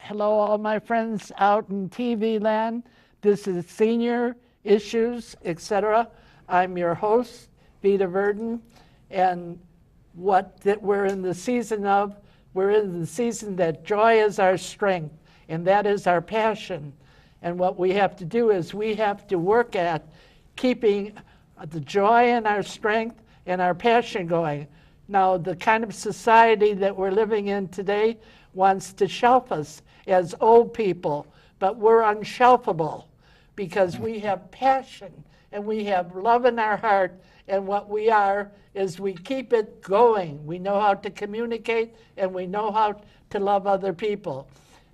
Hello, all my friends out in TV land. This is Senior Issues, etc. I'm your host, Vita Verdon, and what that we're in the season of, we're in the season that joy is our strength, and that is our passion. And what we have to do is we have to work at keeping the joy and our strength and our passion going. Now, the kind of society that we're living in today wants to shelf us as old people, but we're unshelfable because we have passion and we have love in our heart, and what we are is we keep it going. We know how to communicate and we know how to love other people.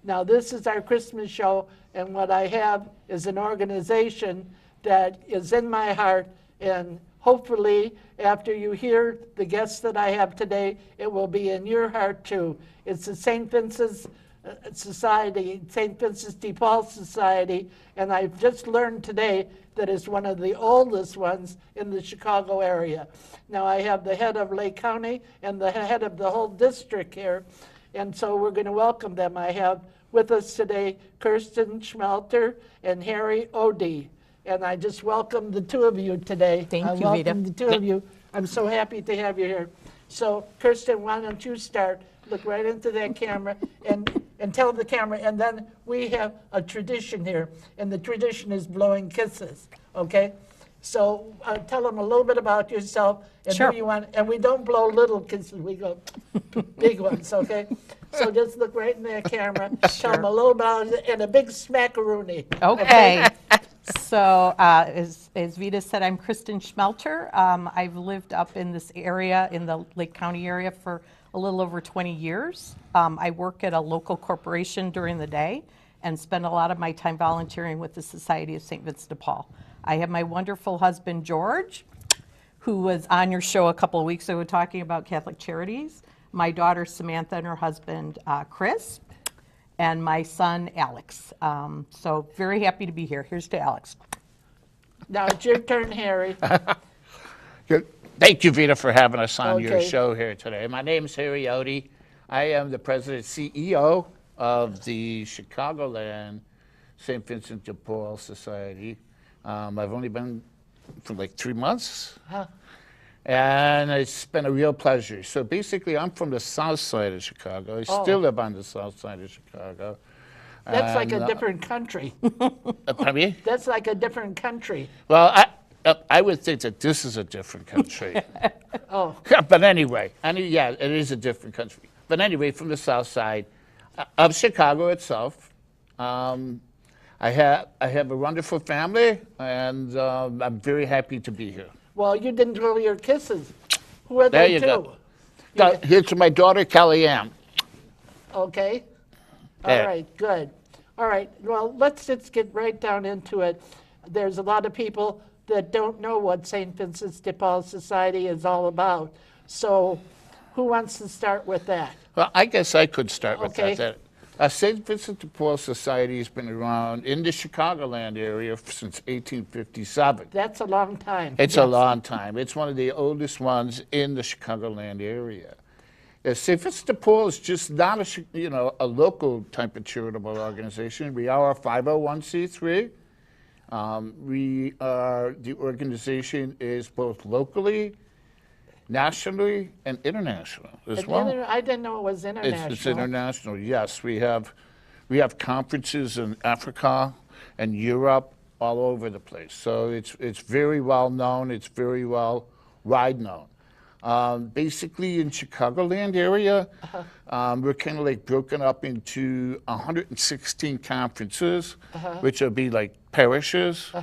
Now, this is our Christmas show, and what I have is an organization that is in my heart, and hopefully after you hear the guests that I have today, it will be in your heart too. It's the St. Vincent's Society, St. Vincent's dePaul Society, and I've just learned today that it's one of the oldest ones in the Chicago area. Now I have the head of Lake County and the head of the whole district here, and so we're going to welcome them. I have with us today Kirsten Schmelter and Harry Odie, and I just welcome the two of you today. Thank you, Vita. Welcome the two of you. I'm so happy to have you here. So Kirsten, why don't you start? Look right into that camera and tell the camera, and then we have a tradition here, and the tradition is blowing kisses, okay? So tell them a little bit about yourself and Sure. who you want, and we don't blow little kisses, we go big ones, okay? So just look right in that camera, tell them a little about it, and a big smackaroonie. Okay. So as Vita said, I'm Kristen Schmelter. I've lived up in this area, in the Lake County area, for a little over 20 years. I work at a local corporation during the day and spend a lot of my time volunteering with the Society of St. Vincent de Paul. I have my wonderful husband, George, who was on your show a couple of weeks ago talking about Catholic Charities, my daughter, Samantha, and her husband, Chris, and my son, Alex. So very happy to be here. Here's to Alex. Now it's your turn, Harry. Good. Thank you, Vita, for having us on your Okay. show here today. My name is Harry Odie. I am the president CEO of the Chicagoland St. Vincent de Paul Society. I've only been for like 3 months, and it's been a real pleasure. So basically, I'm from the south side of Chicago. I still live on the south side of Chicago. That's like And, a different country. Pardon me? That's like a different country. Well, I would think that this is a different country. Oh, Yeah, but anyway, yeah, it is a different country. But anyway, from the south side of Chicago itself, I have a wonderful family, and I'm very happy to be here. well, you didn't blow your kisses. Who are There they you to? go. Here's to my daughter, Kellyanne. Okay. All There. right, good. All right, well, let's just get right down into it. There's a lot of people that don't know what St. Vincent's de Paul Society is all about. So who wants to start with that? Well, I guess I could start with Okay. that. St. Vincent de Paul Society has been around in the Chicagoland area since 1857. That's a long time. It's a long time. It's one of the oldest ones in the Chicagoland area. St. Vincent de Paul is just not a local type of charitable organization. We are a 501c3. The organization is both locally, nationally, and international as well. I didn't know it was international. It's international. Yes, we have conferences in Africa and Europe, all over the place. So it's very well known. It's very well wide known. Basically, in Chicagoland area, we're kind of like broken up into 116 conferences, which would be like parishes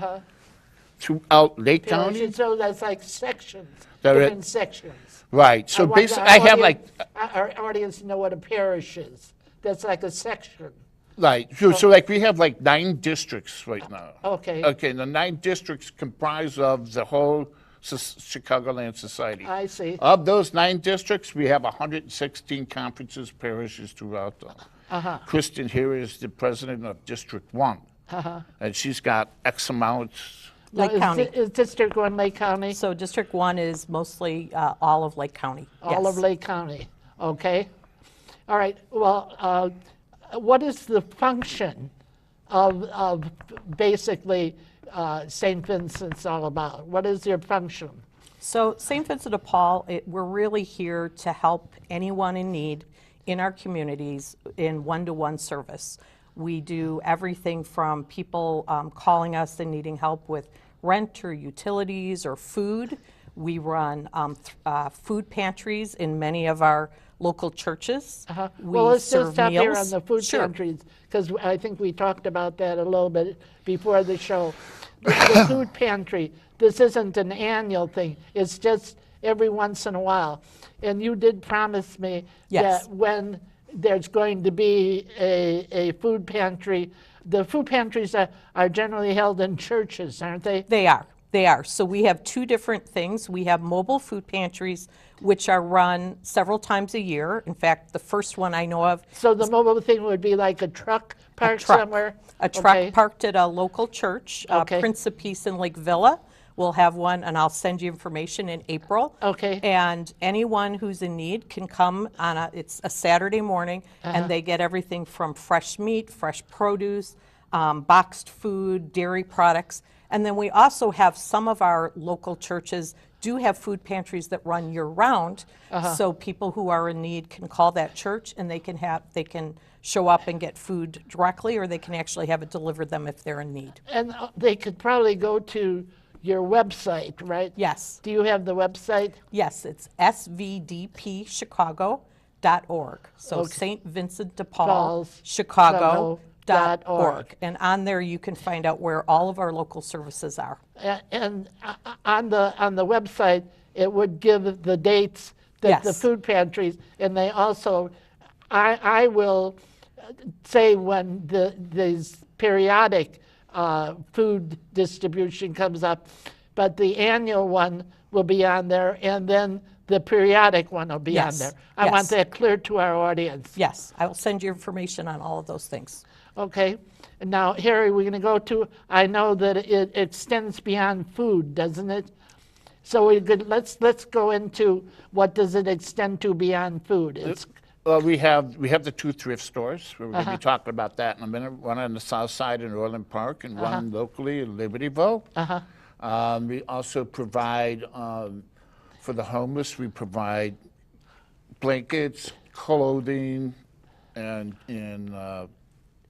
throughout Lake County. So that's like sections, There are- different sections. Right. So want basically, our I have like. Our audience know what a parish is. That's like a section. Right. So like we have like 9 districts right now. Okay. Okay. The 9 districts comprise of the whole Chicagoland Society. I see. Of those 9 districts, we have 116 conferences, parishes throughout them. Kristen here is the president of District 1. And she's got X amount. Lake Now, County. Is District 1 Lake County? So District 1 is mostly all of Lake County. All of Yes. Lake County, okay? All right, well, what is the function of basically St. Vincent's all about? What is your function? So St. Vincent de Paul, we're really here to help anyone in need in our communities in one-to-one service. We do everything from people calling us and needing help with rent or utilities or food. We run food pantries in many of our local churches. Well, let's just serve stop here on meals. the food Sure. pantries, because I think we talked about that a little bit before the show. The food pantry, this isn't an annual thing. It's just every once in a while. And you did promise me Yes. that when there's going to be a food pantry, the food pantries are generally held in churches, aren't they? They are. They are. So we have two different things. We have mobile food pantries, which are run several times a year. In fact, the first one I know of, So the mobile thing would be like a truck parked truck. somewhere? A truck Okay. parked at a local church, Okay. Prince of Peace in Lake Villa. We'll have one, and I'll send you information in April. Okay. And anyone who's in need can come on it's a Saturday morning, and they get everything from fresh meat, fresh produce, boxed food, dairy products. And then we also have some of our local churches do have food pantries that run year-round. So people who are in need can call that church, and they can show up and get food directly, or they can actually have it delivered them if they're in need. And they could probably go to your website, right? Yes, Do you have the website? yes, it's svdpchicago.org. So St. Vincent de Paul, Paul's Chicago.org. And on there you can find out where all of our local services are. And on the website, it would give the dates that the Yes. food pantries, and they also, I will say when these periodic food distribution comes up, but the annual one will be on there, and then the periodic one will be on Yes. there. I want Yes. that clear to our audience. Yes, I will send you information on all of those things. Okay. And now, Harry, we're going to go to, I know that it extends beyond food, doesn't it? So we could, let's go into what does it extend to beyond food. It's Well, we have the two thrift stores. We're going to be talking about that in a minute. One on the south side in Orland Park, and one locally in Libertyville. We also provide for the homeless. We provide blankets, clothing, and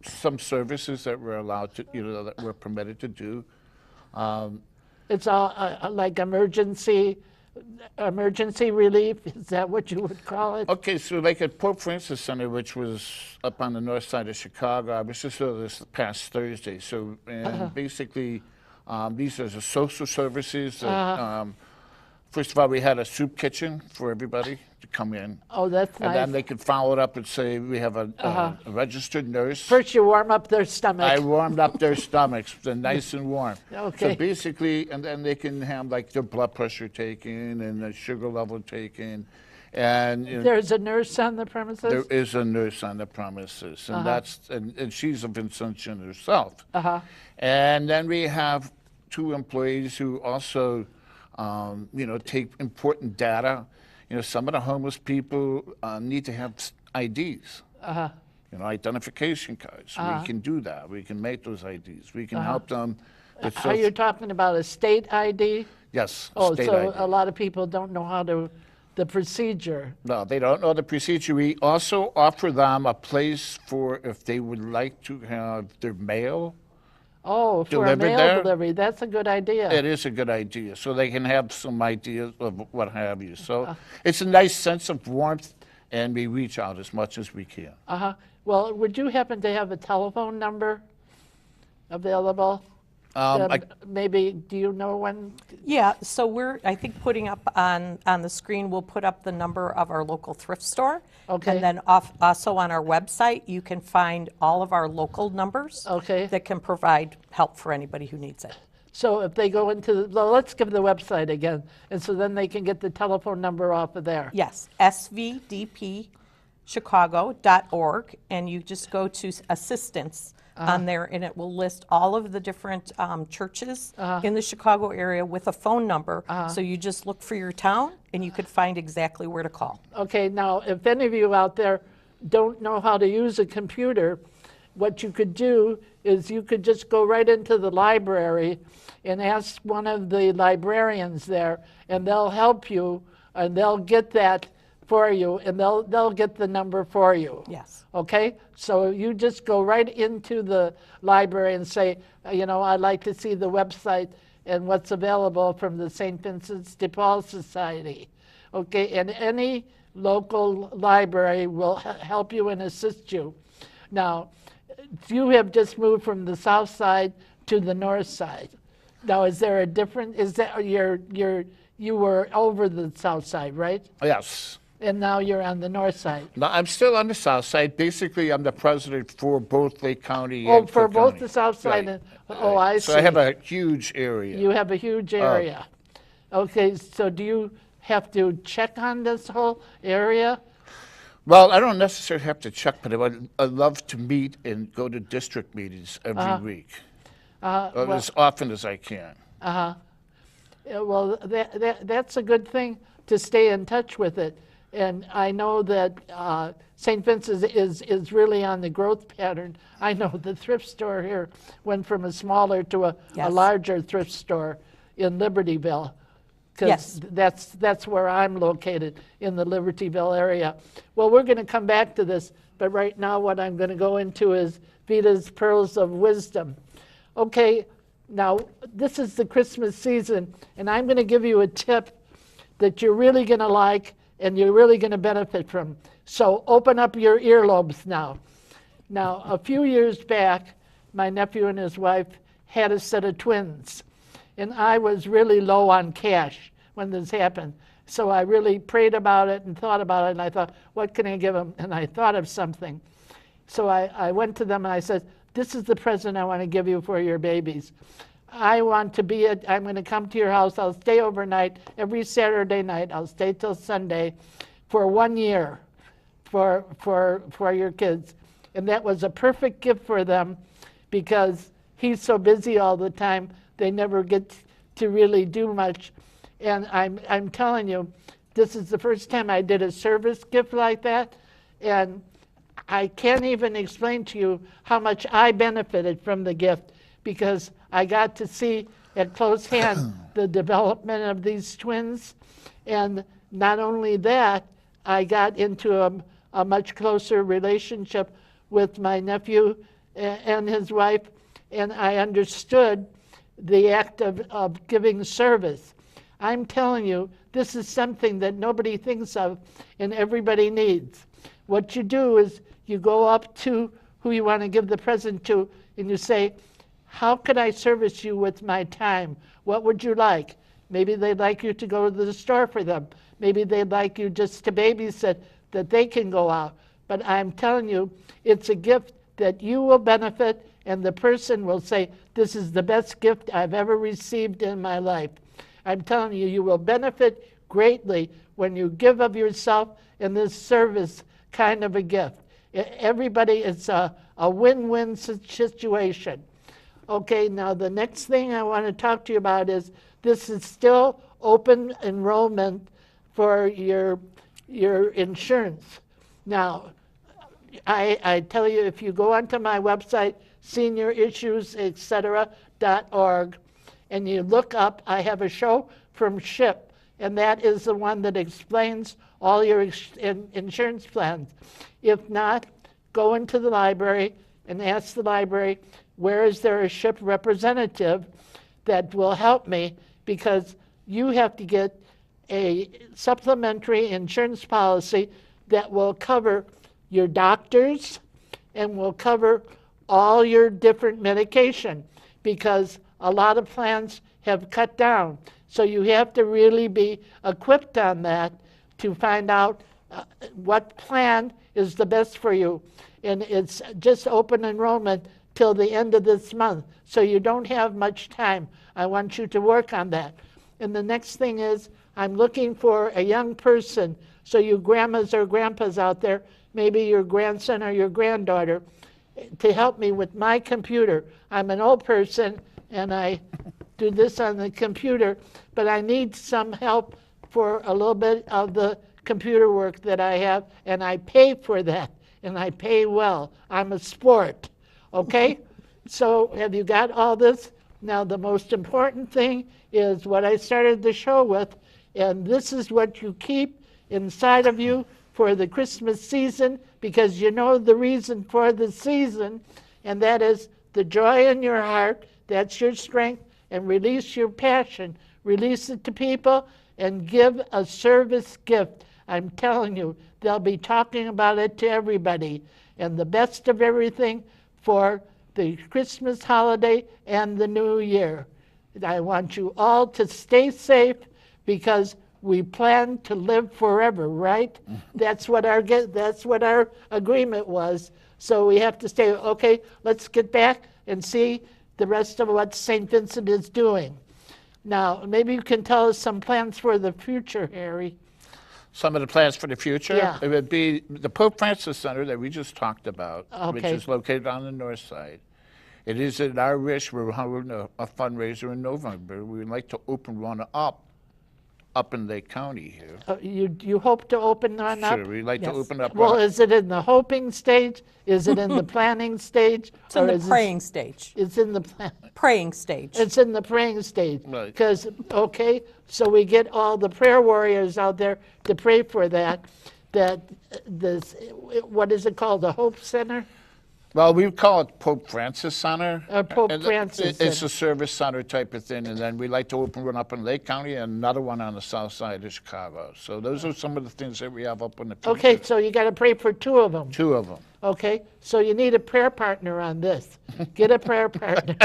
some services that we're allowed to, that we're permitted to do. it's all like emergency relief. Is that what you would call it? Okay, so like at Pope Francis Center, which was up on the north side of Chicago, I was just there this past Thursday. So, and basically, these are the social services. That, first of all, we had a soup kitchen for everybody to come in. Oh, that's And then nice. they could follow it up and say, we have a registered nurse. First, you warm up their stomach. I warmed up their stomachs, they're nice and warm. Okay. So basically, and then they can have like their blood pressure taken and their sugar level taken. And There's a nurse on the premises? there is a nurse on the premises, and and she's a Vincentian herself. And then we have two employees who also, take important data. Some of the homeless people need to have IDs. Identification cards. We can do that. We can make those IDs. We can help them. with Are you social- talking about a state ID? Yes, Oh, state so ID. a lot of people don't know the procedure. No, they don't know the procedure. We also offer them a place for if they would like to have their mail. Oh, for a Delivered mail there? delivery, that's a good idea. It is a good idea, so they can have some ideas of what have you. So it's a nice sense of warmth, and we reach out as much as we can. Well, would you happen to have a telephone number available? Maybe, do you know when? Yeah, so we're, I think, putting up on the screen, we'll put up the number of our local thrift store. Okay. And then also on our website, you can find all of our local numbers. Okay. That can provide help for anybody who needs it. So if they go into, well, let's give the website again, and so then they can get the telephone number off of there. Yes, svdpchicago.org, and you just go to assistance on there, and it will list all of the different churches in the Chicago area with a phone number. So you just look for your town, and you could find exactly where to call. Okay, now, if any of you out there don't know how to use a computer, what you could do is you could just go right into the library and ask one of the librarians there, and they'll help you, and they'll get that for you, and they'll get the number for you. Yes. Okay? So you just go right into the library and say, I'd like to see the website and what's available from the St. Vincent's dePaul Society. Okay? And any local library will help you and assist you. Now, you have just moved from the south side to the north side. Now, is there a difference? Is that you were over the south side, right? Yes. And now you're on the north side. No, I'm still on the south side. Basically, I'm the president for both Lake County Oh, and for Cook both County. the south side Right. and, oh, I see. So I have a huge area. You have a huge area. Okay, so do you have to check on this whole area? Well, I don't necessarily have to check, but I'd love to meet and go to district meetings every week, as often as I can. Well, that's a good thing to stay in touch with it. And I know that St. Vincent's is really on the growth pattern. I know the thrift store here went from a smaller to a Yes. larger thrift store in Libertyville. Yes. Because that's where I'm located, in the Libertyville area. Well, we're going to come back to this, but right now what I'm going to go into is Vita's Pearls of Wisdom. Okay, now this is the Christmas season, and I'm going to give you a tip that you're really going to like and you're really going to benefit from. So open up your earlobes now. Now, a few years back, my nephew and his wife had a set of twins, and I was really low on cash when this happened. So I really prayed about it and thought about it, and I thought, what can I give them? And I thought of something. So I went to them and I said, this is the present I want to give you for your babies. I'm going to come to your house. I'll stay overnight every Saturday night. I'll stay till Sunday for 1 year for your kids. And that was a perfect gift for them because he's so busy all the time, they never get to really do much. And I'm telling you, this is the first time I did a service gift like that. And I can't even explain to you how much I benefited from the gift because I got to see at close hand the development of these twins. And not only that, I got into a much closer relationship with my nephew and his wife, and I understood the act of giving service. I'm telling you, this is something that nobody thinks of and everybody needs. What you do is you go up to who you want to give the present to and you say, how can I service you with my time? What would you like? Maybe they'd like you to go to the store for them. Maybe they'd like you just to babysit that they can go out. But I'm telling you, it's a gift that you will benefit and the person will say, this is the best gift I've ever received in my life. I'm telling you, you will benefit greatly when you give of yourself in this service kind of a gift. Everybody, it's a win-win situation. Okay, now the next thing I want to talk to you about is this is still open enrollment for your insurance. Now, I tell you, if you go onto my website, seniorissues.org, and you look up, I have a show from SHIP, and that is the one that explains all your insurance plans. If not, go into the library and ask the library, where is there a SHIP representative that will help me, because you have to get a supplementary insurance policy that will cover your doctors and will cover all your different medication, because a lot of plans have cut down. So you have to really be equipped on that to find out what plan is the best for you. And it's just open enrollment till the end of this month. So you don't have much time. I want you to work on that. And the next thing is, I'm looking for a young person. So you grandmas or grandpas out there, maybe your grandson or your granddaughter, to help me with my computer. I'm an old person and I do this on the computer, but I need some help for a little bit of the computer work that I have, and I pay for that. and I pay well. I'm a sport, okay? So have you got all this? Now, the most important thing is what I started the show with, and this is what you keep inside of you for the Christmas season, because you know the reason for the season, and that is the joy in your heart. That's your strength, and release your passion. Release it to people and give a service gift. I'm telling you, they'll be talking about it to everybody. And the best of everything for the Christmas holiday and the New Year. I want you all to stay safe, because we plan to live forever, right? That's what our agreement was. So we have to stay. Okay, let's get back and see the rest of what St. Vincent is doing. Now, maybe you can tell us some plans for the future, Harry. Some of the plans for the future? Yeah. It would be the Pope Francis Center that we just talked about, which Okay. is located on the north side. It is at our wish. We're having a fundraiser in November. We would like to open one up in Lake County here. You hope to open one up? Sure, we'd like to Yes. open up Well, one. is it in the hoping stage? Is it in the planning stage? It's in Or the is it- praying stage. It's in the plan. Praying stage. It's in the praying stage. Right. Because, okay, so we get all the prayer warriors out there to pray for that. This, what is it called, the Hope Center? Well, we call it Pope Francis Center. Pope And Francis It's Center. a service center type of thing, and then we'd like to open one up in Lake County and another one on the south side of Chicago. So those are some of the things that we have up in the future. Okay, so you got to pray for two of them. Two of them. Okay, so you need a prayer partner on this. Get a prayer partner,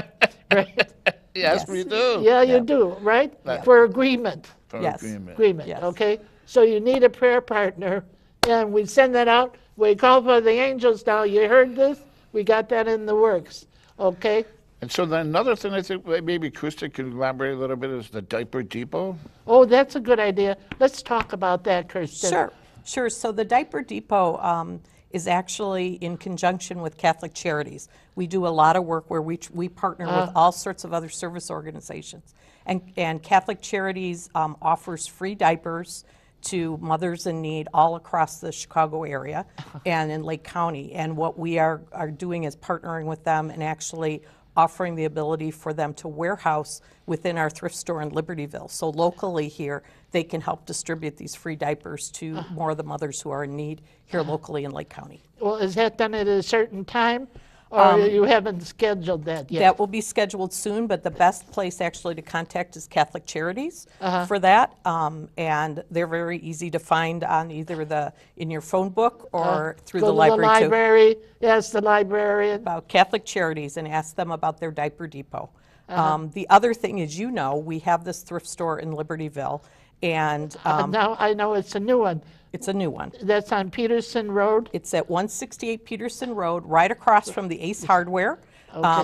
right? Yes, we do. Yeah, you do, right? For agreement. For Yes. Agreement, Yes. okay? So you need a prayer partner, and we send that out. We call for the angels now. You heard this? We got that in the works, okay? And so then another thing I think maybe Krista can elaborate a little bit is the diaper depot. Oh, that's a good idea. Let's talk about that, Kirsten. Sure. So the Diaper Depot is actually in conjunction with Catholic Charities. We do a lot of work where we partner with all sorts of other service organizations. And Catholic Charities offers free diapers to mothers in need all across the Chicago area and in Lake County. And what we are doing is partnering with them and actually offering the ability for them to warehouse within our thrift store in Libertyville. So locally here, they can help distribute these free diapers to more of the mothers who are in need here locally in Lake County. Well, is that done at a certain time, or you haven't scheduled that yet? That will be scheduled soon, but the best place actually to contact is Catholic Charities for that. And they're very easy to find on either in your phone book or through Go the to library the too. library, ask the librarian. About Catholic Charities and ask them about their diaper depot. The other thing is, we have this thrift store in Libertyville, and Now I know it's a new one. it's a new one. That's on Peterson Road. It's at 168 Peterson Road, right across from the Ace Hardware,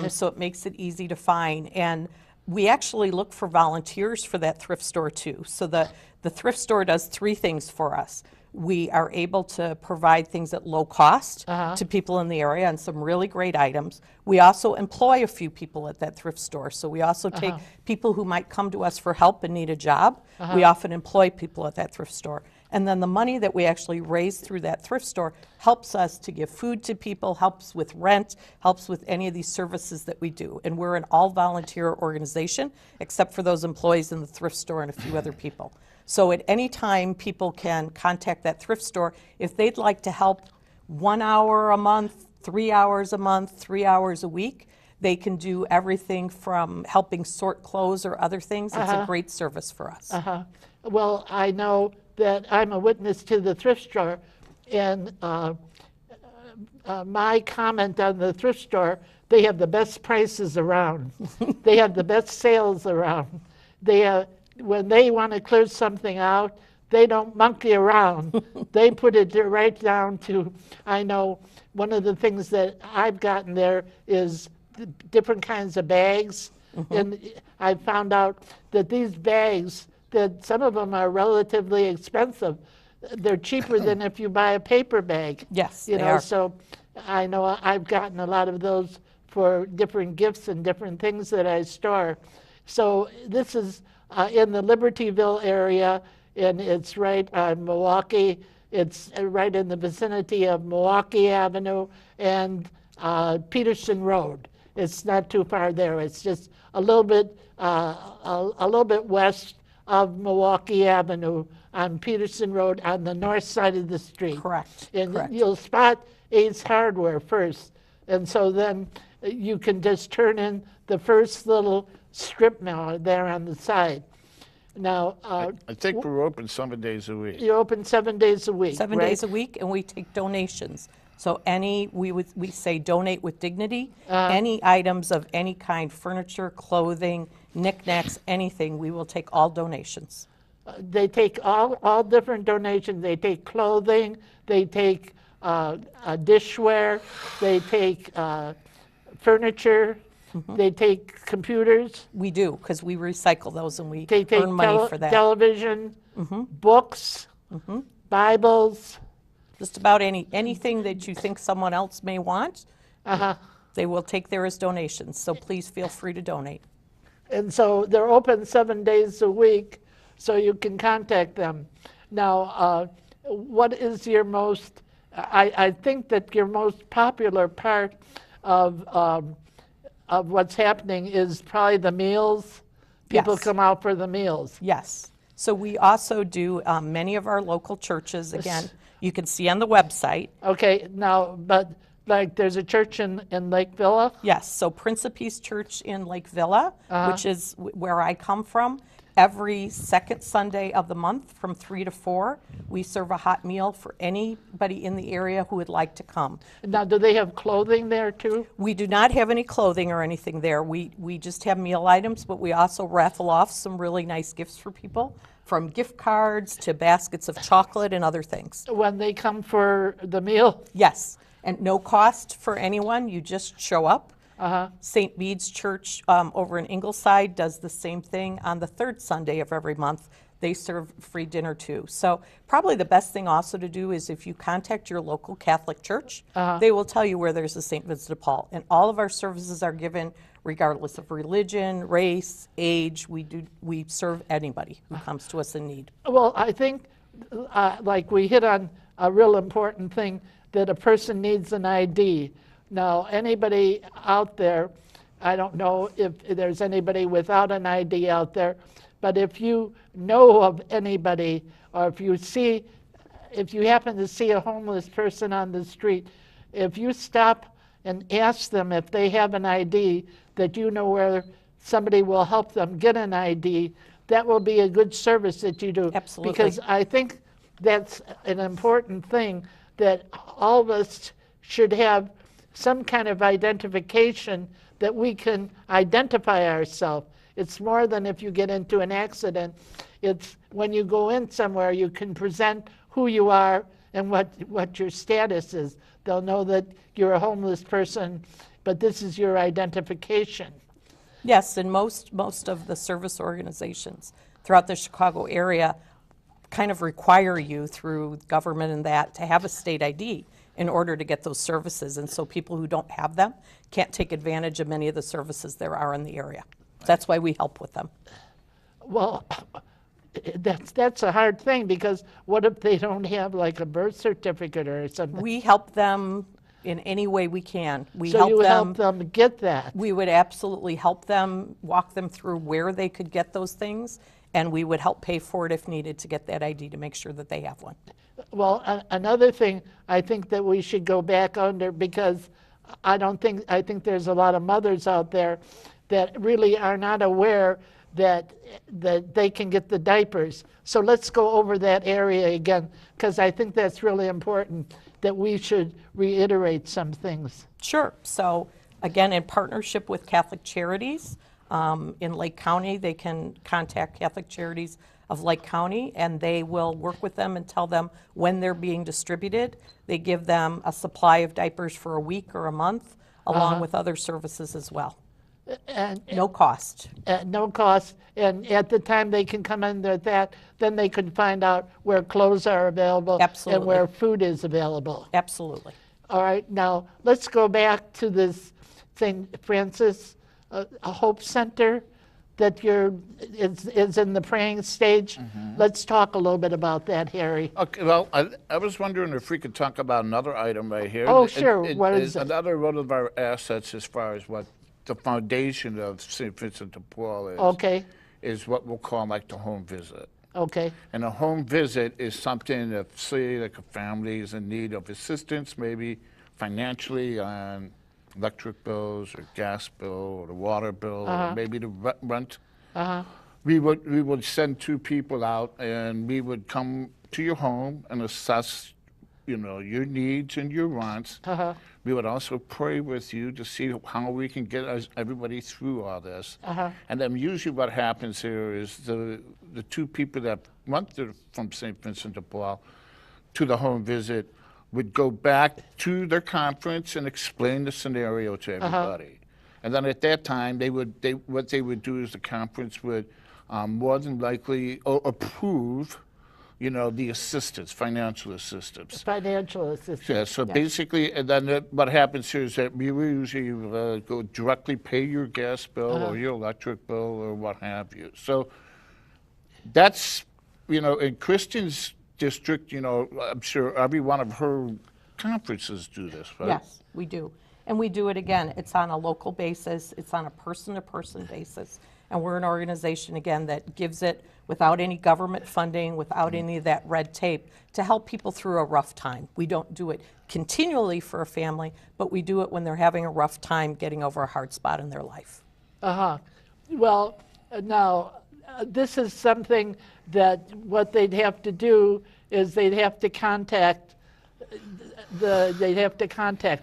so it makes it easy to find. And we actually look for volunteers for that thrift store too. So the thrift store does three things for us. We are able to provide things at low cost to people in the area and some really great items. We also employ a few people at that thrift store. So we also take people who might come to us for help and need a job. We often employ people at that thrift store. And then the money that we actually raise through that thrift store helps us to give food to people, helps with rent, helps with any of these services that we do. And we're an all-volunteer organization, except for those employees in the thrift store and a few other people. So at any time, people can contact that thrift store if they'd like to help 1 hour a month, 3 hours a month, 3 hours a week. They can do everything from helping sort clothes or other things. It's a great service for us. Well, I know that I'm a witness to the thrift store, and my comment on the thrift store, they have the best prices around. They have the best sales around. When they want to clear something out, they don't monkey around. They put it right down to, I know one of the things that I've gotten there is different kinds of bags. And I found out that these bags, that some of them are relatively expensive. They're cheaper than if you buy a paper bag. Yes, You they know, are. so I know I've gotten a lot of those for different gifts and different things that I store. So this is in the Libertyville area, and it's right on Milwaukee It's right in the vicinity of Milwaukee Avenue and Peterson Road. It's not too far there. It's just a little bit west of Milwaukee Avenue on Peterson Road on the north side of the street. Correct, And correct. you'll spot Ace Hardware first. And so then you can just turn in the first little strip mall there on the side. Now, I think we're open 7 days a week. you're open 7 days a week, 7 right? days a week, and we take donations. So we say donate with dignity. Any items of any kind, furniture, clothing, knickknacks, anything, we will take all donations. They take all different donations. They take clothing, they take dishware, they take furniture, they take computers, We do, because we recycle those and we they take earn money for that. television, books, Bibles. Just about anything that you think someone else may want, they will take there as donations. So please feel free to donate. And so they're open 7 days a week, so you can contact them. Now, what is your most, I think that your most popular part of what's happening is probably the meals. People Yes. come out for the meals. Yes. So we also do many of our local churches, again, you can see on the website. Okay, now, but like there's a church in Lake Villa? Yes, so Prince of Peace Church in Lake Villa, which is where I come from, every second Sunday of the month from 3 to 4, we serve a hot meal for anybody in the area who would like to come. Now, do they have clothing there too? We do not have any clothing or anything there. We just have meal items, but we also raffle off some really nice gifts for people, from gift cards to baskets of chocolate and other things. When they come for the meal? Yes, and no cost for anyone. You just show up. St. Bede's Church over in Ingleside does the same thing on the third Sunday of every month. They serve free dinner too. So probably the best thing also to do is if you contact your local Catholic church, they will tell you where there's a St. Vincent de Paul. And all of our services are given regardless of religion, race, age. We serve anybody who comes to us in need. Well, I think like we hit on a real important thing, that a person needs an ID. Now, anybody out there, I don't know if there's anybody without an ID out there, but if you know of anybody, or if you happen to see a homeless person on the street, if you stop and ask them if they have an ID, that you know where somebody will help them get an ID, that will be a good service that you do. Absolutely. Because I think that's an important thing, that all of us should have some kind of identification that we can identify ourselves. It's more than if you get into an accident. It's when you go in somewhere, you can present who you are and what your status is. They'll know that you're a homeless person, but this is your identification. Yes, and most of the service organizations throughout the Chicago area kind of require you through government and that to have a state ID in order to get those services. And so people who don't have them can't take advantage of many of the services there are in the area. That's why we help with them. Well, that's a hard thing, because what if they don't have like a birth certificate or something? We help them in any way we can. We So help you them. help them get that. We would absolutely help them, walk them through where they could get those things, and we would help pay for it if needed to get that ID to make sure that they have one. Well, another thing I think that we should go back under, because I think there's a lot of mothers out there that really are not aware that they can get the diapers. So let's go over that area again, because I think that's really important, that we should reiterate some things. Sure. So again, in partnership with Catholic Charities in Lake County, they can contact Catholic Charities of Lake County, and they will work with them and tell them when they're being distributed. They give them a supply of diapers for a week or a month, along with other services as well. And No cost. at no cost, and at the time they can come in with that, then they can find out where clothes are available and Absolutely. where food is available. Absolutely. All right, now let's go back to this thing, Francis, a Hope Center. that is in the praying stage. Let's talk a little bit about that, Harry. Okay, well, I was wondering if we could talk about another item right here. Oh, sure. What is it? Another one of our assets as far as what the foundation of St. Vincent de Paul is. Okay, Is what we'll call like the home visit. okay, And a home visit is something that, say, like a family is in need of assistance, maybe financially on electric bills or gas bill or the water bill, or maybe the rent. We would send two people out, and we would come to your home and assess, your needs and your wants. We would also pray with you to see how we can get everybody through all this. And then usually what happens here is the two people that went from St. Vincent de Paul to the home visit would go back to their conference and explain the scenario to everybody. And then at that time, what they would do is the conference would more than likely approve, the assistance, financial assistance. financial assistance. Yeah, so basically, and then what happens here is that we will usually go directly pay your gas bill or your electric bill or what have you. So that's, in Kristen's district, I'm sure every one of her conferences do this, right? Yes, we do. And we do it again. It's on a local basis. It's on a person-to-person basis. And we're an organization, again, that gives it without any government funding, without any of that red tape, to help people through a rough time. We don't do it continually for a family, but we do it when they're having a rough time getting over a hard spot in their life. Well, now, this is something that what they'd have to do is they'd have to contact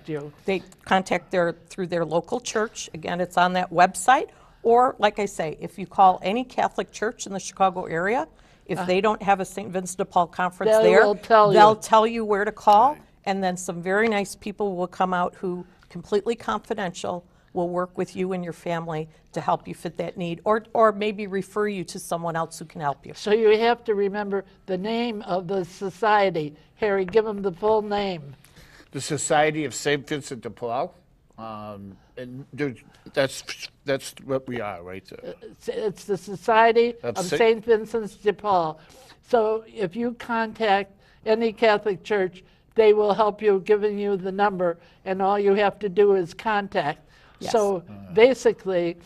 you. They contact through their local church. Again, it's on that website. Or, like I say, if you call any Catholic church in the Chicago area, if they don't have a St. Vincent de Paul conference They'll tell you where to call, and then some very nice people will come out who, completely confidential, will work with you and your family to help you fit that need, or maybe refer you to someone else who can help you. So you have to remember the name of the society. Harry, give them the full name. The Society of St. Vincent de Paul. And that's what we are right there. It's the Society of St. St. Vincent de Paul. So if you contact any Catholic church, they will help you, giving you the number, and all you have to do is contact. Yes. So basically,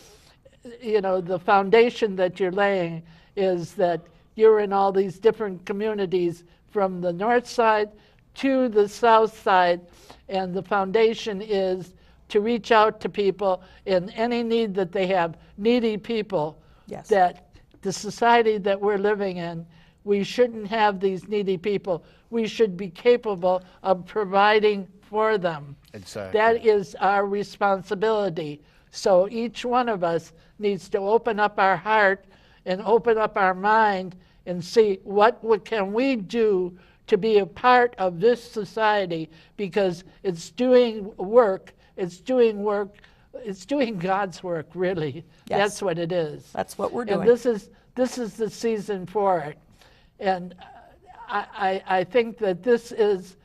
the foundation that you're laying is that you're in all these different communities from the north side to the south side, and the foundation is to reach out to people in any need that they have, needy people. Yes. That the society that we're living in, we shouldn't have these needy people. We should be capable of providing for them. Exactly. That is our responsibility. So each one of us needs to open up our heart and open up our mind and see what can we do to be a part of this society, because it's doing work. It's doing God's work, really. Yes. That's what it is. That's what we're doing. And this is the season for it. And I think that this is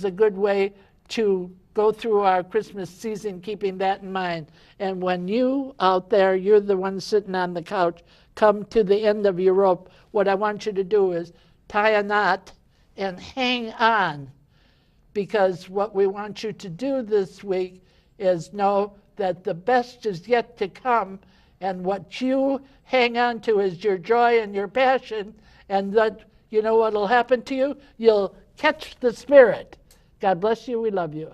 a good way to go through our Christmas season, keeping that in mind. And when you out there, you're the one sitting on the couch, come to the end of your rope, what I want you to do is tie a knot and hang on. Because what we want you to do this week is know that the best is yet to come, and what you hang on to is your joy and your passion, and that, what will happen to you? You'll catch the Spirit. God bless you. We love you.